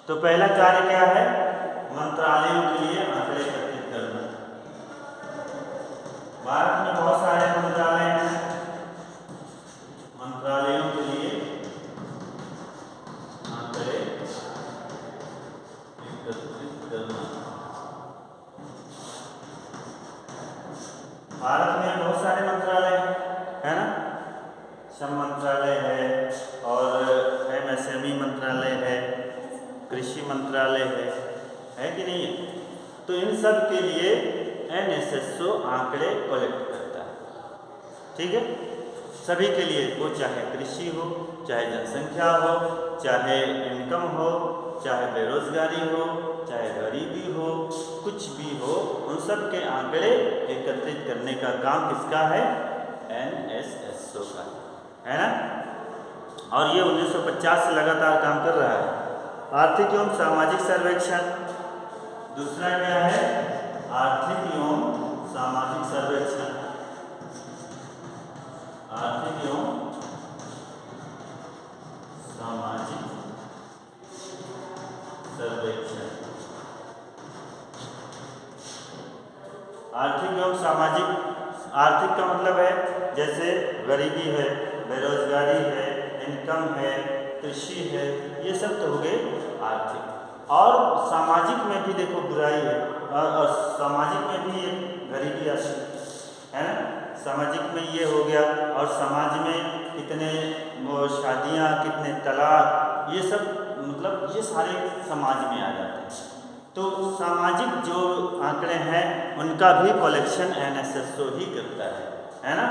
तो पहला कार्य क्या है? मंत्रालयों के लिए आंकड़े एकत्रित करना। भारत में बहुत सारे मंत्रालय हैं, मंत्रालयों के लिए आंकड़े एकत्रित करना। भारत में बहुत सारे मंत्रालय है ना, श्रम मंत्रालय है और एमएसएमई मंत्रालय है, कृषि मंत्रालय है कि नहीं है? तो इन सब के लिए एनएसएसओ आंकड़े कलेक्ट करता है। ठीक है, सभी के लिए, वो चाहे कृषि हो, चाहे जनसंख्या हो, चाहे इनकम हो, चाहे बेरोजगारी हो, चाहे गरीबी हो, कुछ भी हो, उन सब के आंकड़े एकत्रित करने का काम किसका है? एनएसएसओ का है ना। और ये 1950 से लगातार काम कर रहा है। आर्थिक एवं सामाजिक सर्वेक्षण, दूसरा क्या है? आर्थिक एवं सामाजिक सर्वेक्षण, आर्थिक एवं सामाजिक सर्वेक्षण। आर्थिक एवं सामाजिक, आर्थिक का मतलब है जैसे गरीबी है, बेरोजगारी है, इनकम है, कृषि है, ये सब तो हो गए आर्थिक। और सामाजिक में भी देखो बुराई है, और सामाजिक में भी गरीबी आती है ना। सामाजिक में ये हो गया, और समाज में कितने वो शादियाँ, कितने तलाक, ये सब मतलब ये सारे समाज में आ जाते हैं। तो सामाजिक जो आंकड़े हैं उनका भी कलेक्शन एनएसएसओ ही करता है ना।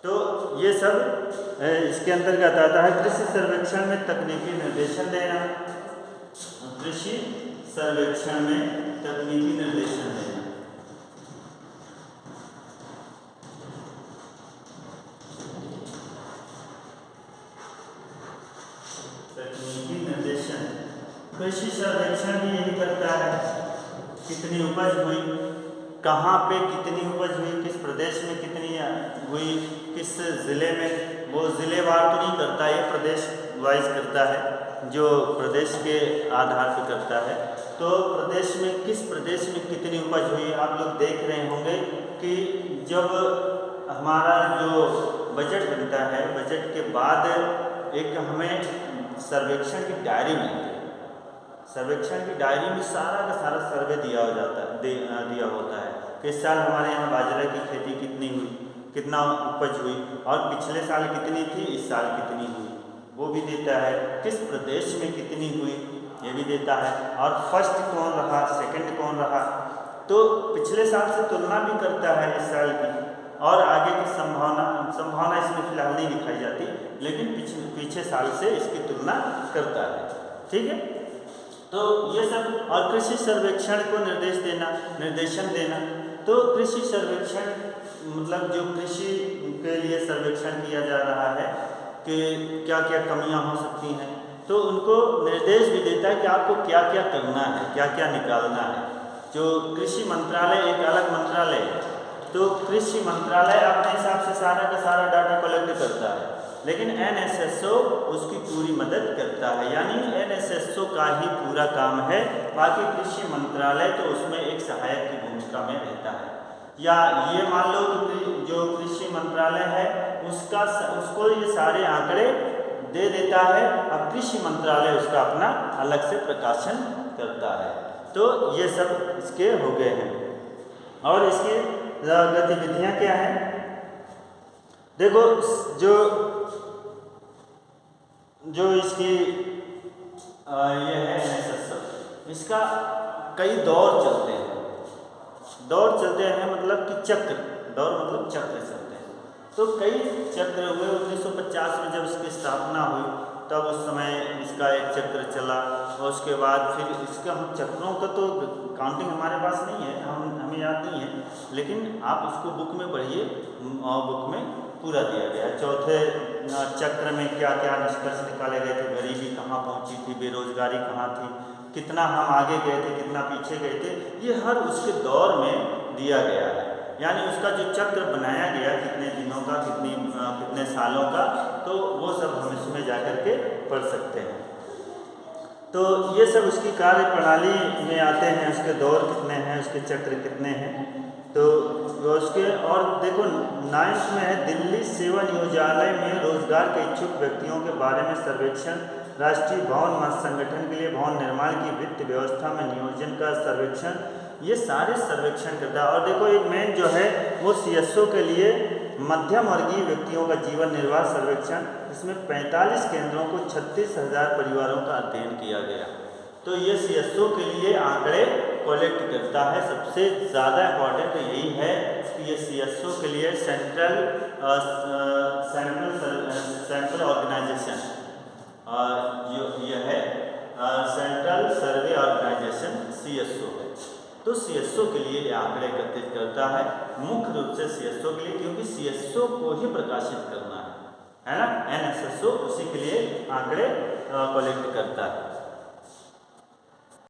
तो ये सब इसके अंतर्गत आता है। कृषि सर्वेक्षण में तकनीकी निर्देशन देना, कृषि सर्वेक्षण में तकनीकी निर्देशन देना। तकनीकी निर्देशन, कृषि सर्वेक्षण भी यही करता है, कितनी उपज हुई, कहाँ पे कितनी उपज हुई, किस प्रदेश में कितनी हुई, किस ज़िले में, वो ज़िलेवार तो नहीं करता, ये प्रदेश वाइज करता है, जो प्रदेश के आधार पर करता है। तो प्रदेश में किस प्रदेश में कितनी उपज हुई, आप लोग देख रहे होंगे कि जब हमारा जो बजट बनता है, बजट के बाद एक हमें सर्वेक्षण की डायरी मिलती है। सर्वेक्षण की डायरी में सारा का सारा सर्वे दिया हो जाता है, दिया होता है कि इस साल हमारे यहाँ बाजरे की खेती कितनी हुई, कितना उपज हुई, और पिछले साल कितनी थी, इस साल कितनी हुई, वो भी देता है। किस प्रदेश में कितनी हुई ये भी देता है, और फर्स्ट कौन रहा, सेकंड कौन रहा, तो पिछले साल से तुलना भी करता है इस साल की, और आगे की संभावना इसमें फिलहाल नहीं दिखाई जाती, लेकिन पीछे साल से इसकी तुलना करता है। ठीक है, तो ये सब। और कृषि सर्वेक्षण को निर्देशन देना, तो कृषि सर्वेक्षण मतलब जो कृषि के लिए सर्वेक्षण किया जा रहा है कि क्या क्या कमियां हो सकती हैं, तो उनको निर्देश भी देता है कि आपको क्या क्या करना है, क्या क्या निकालना है। जो कृषि मंत्रालय एक अलग मंत्रालय है, तो कृषि मंत्रालय अपने हिसाब से सारा का सारा डाटा कलेक्ट करता है, लेकिन एनएसएसओ उसकी पूरी मदद करता है, यानी एनएसएसओ का ही पूरा काम है। बाकी कृषि मंत्रालय तो उसमें एक सहायक की भूमिका में रहता है। या ये मान लो कि जो कृषि मंत्रालय है उसको ये सारे आंकड़े दे देता है, अब कृषि मंत्रालय उसका अपना अलग से प्रकाशन करता है। तो ये सब इसके हो गए हैं। और इसकी गतिविधियां क्या हैं? देखो, जो इसकी ये है एनएसएसओ, इसका कई दौर चलते हैं। दौर चलते हैं मतलब कि चक्र, दौर मतलब चक्र चलते हैं। तो कई चक्र हुए। 1950 में जब इसकी स्थापना हुई तब उस समय इसका एक चक्र चला, और उसके बाद फिर इसका हम चक्रों का तो काउंटिंग हमारे पास नहीं है, हमें याद नहीं है, लेकिन आप उसको बुक में पढ़िए, बुक में पूरा दिया गया है। चौथे चक्र में क्या क्या निष्कर्ष निकाले गए थे, गरीबी कहाँ पहुँची थी, बेरोजगारी कहाँ थी, कितना हम आगे गए थे, कितना पीछे गए थे, ये हर उसके दौर में दिया गया है। यानी उसका जो चक्र बनाया गया, कितने दिनों का, कितने सालों का, तो वो सब हम इसमें जा कर के पढ़ सकते हैं। तो ये सब उसकी कार्य प्रणाली में आते हैं, उसके दौर कितने हैं, उसके चक्र कितने हैं। तो उसके और देखो 9th में है दिल्ली सेवा नियोजनालय में रोजगार के इच्छुक व्यक्तियों के बारे में सर्वेक्षण, राष्ट्रीय भवन महासंगठन के लिए भवन निर्माण की वित्त व्यवस्था में नियोजन का सर्वेक्षण, ये सारे सर्वेक्षण करता है। और देखो एक मेन जो है वो CSO के लिए मध्यम वर्गीय व्यक्तियों का जीवन निर्वाह सर्वेक्षण, इसमें 45 केंद्रों को 36,000 परिवारों का अध्ययन किया गया। तो ये CSO के लिए आंकड़े कलेक्ट करता है। सबसे ज़्यादा इम्पोर्टेंट यही है कि ये CSO के लिए सेंट्रल ऑर्गेनाइजेशन जो ये है सेंट्रल सर्वे ऑर्गेनाइजेशन CSO है। तो CSO के लिए ये आंकड़े एकत्रित करता है, मुख्य रूप से CSO के लिए, क्योंकि CSO को ही प्रकाशित करना है ना। NSSO उसी के लिए आंकड़े कलेक्ट करता है।